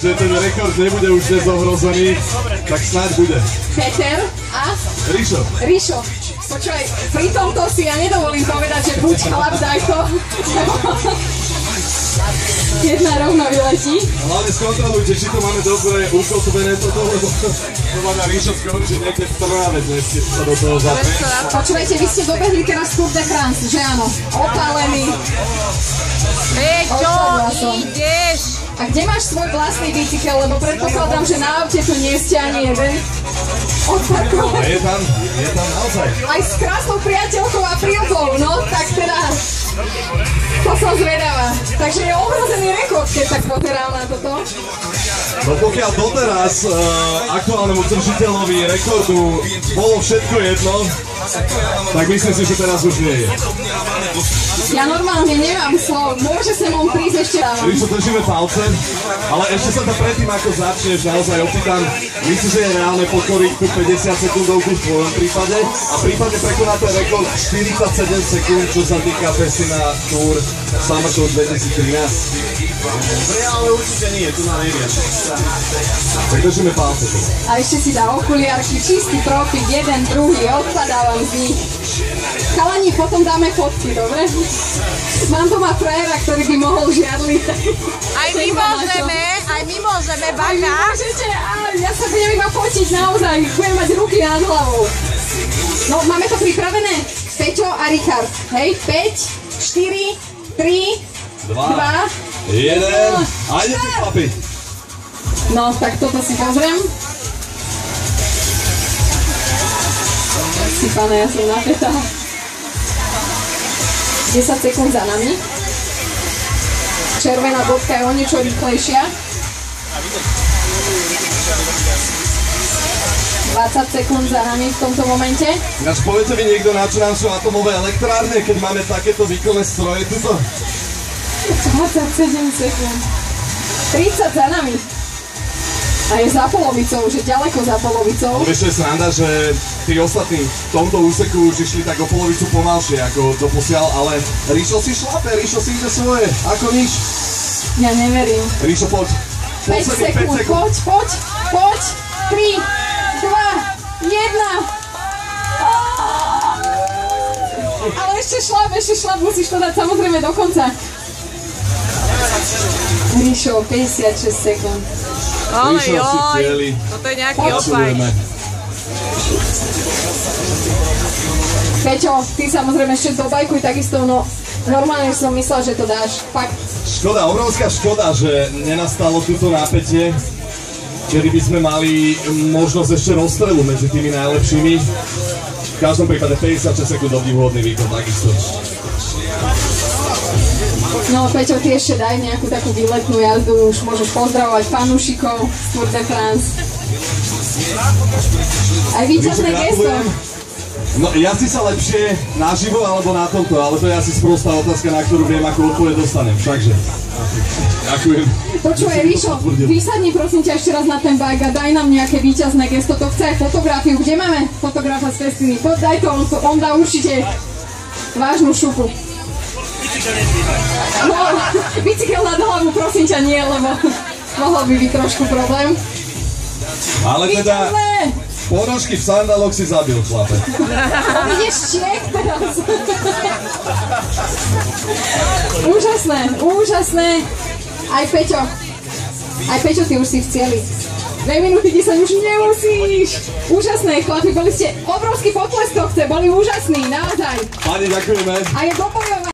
Že ten rekord nebude už dnes ohrozený, tak snáď bude. Peter a? Ríšo. Počúvaj, pri tomto si ja nedovolím povedať, že buď chlap, daj to. Jedna rovno vyletí. Hlavne skontrolujte, či to máme dobre ukotvené toto, lebo to má na Ríšo skončiť niekde v Trnave dnes, keď sa do toho zapne. Počúvajte, vy ste dobehli teraz Tour de France, že áno? Opálený. Peťo, ideš! A kde máš svoj vlastný bicykel, lebo predpokladám, že na aute tu nie ste ani jeden. A je tam naozaj. Aj s krásnou priateľkou a prílkou, no tak teda, to som zvedavá. Takže je ohrozený rekord, keď tak pozerám na toto. No pokiaľ doteraz aktuálnemu držiteľovi rekordu bolo všetko jedno, tak myslím si, že teraz už nie je. Ja normálne nemám slov, môže sem on prísť ešte ráno. Ríšo, držíme palce, ale ešte sa to predtým, ako začneš, naozaj opýtam, myslíš, že je reálne pokoriť tú 50 sekundovku v tvojom prípade a v prípade prekonáte rekord 47 sekúnd, čo sa týka Pessina Tour Summer Tour 2013? Ale určite nie, tu na neviem. Tak držíme palce. A ešte si dá okuliarky, čistý profik, jeden, druhý, odpadávam z nich. Chalani, potom dáme fotky, dobre? Mám doma frajera, ktorý by mohol žiadliť. Aj my môžeme, baga. Aj vy môžete, ale ja sa budem iba fotiť naozaj, budem mať ruky nad hlavou. No, máme to pripravené? Peťo a Richard, hej? 5, 4, 3, 2, 1, a idete chlapi. No, tak toto si pozriem. Sypané, ja som napätá. 10 sekúnd za nami. Červená bodka je o niečo rýchlejšia. 20 sekúnd za nami v tomto momente. Ináč poviete mi niekto, na čo nám sú atomové elektrárne, keď máme takéto výkonné stroje tuto? 27 sekúnd. 30 za nami. A je za polovicou, že ďaleko za polovicou. Vieš, čo je sranda, že tí ostatní v tomto úseku už išli tak o polovicu pomalšie ako doposiaľ, ale Ríšo si šlape, Ríšo si ide svoje, ako nič. Ja neverím. Ríšo, poď. 5 sekúnd, poď. 3, 2, 1. Ale ešte šlap, musíš to dať samozrejme do konca. Ríšo, 56 sekúnd. Ale joj, toto je nejaký opaj. Peťo, ty samozrejme ešte dobajkuj takisto, no normálne som myslela, že to dáš, fakt. Škoda, obrovská škoda, že nenastalo túto napätie, kedy by sme mali možnosť ešte rozstrelu medzi tými najlepšími. V každom prípade 56 sekúnd obdivuhodný výkon, takisto. No Peťo, ty ešte daj nejakú takú výletnú jazdu, už môžeš pozdravovať fanúšikov z Tour de France. Aj víťazné gesto. No jazdí sa lepšie naživo alebo na tomto, ale to je asi sprostá otázka, na ktorú viem, ako odpoveď dostanem, všakže. Ďakujem. Počúvaj, Ríšo, vysadni prosím ťa ešte raz na ten bike a daj nám nejaké víťazné gesto, to chce aj fotografiu. Kde máme fotografa z Festiny? Daj to, on dá určite vážnu šupu. No, bicykel nad hlavu, prosím ťa, nie, lebo mohol by byť trošku problém. Ale teda, ponožky v sandaloch si zabil, chlape. Ideš Čech teraz. Úžasné. Aj Peťo, ty už si v cieli. 2 minúty 10 už nemusíš. Úžasné, chlapi, boli ste obrovský potlesk to chce, boli úžasní, naozaj. Pani, ďakujeme. A je dopojované.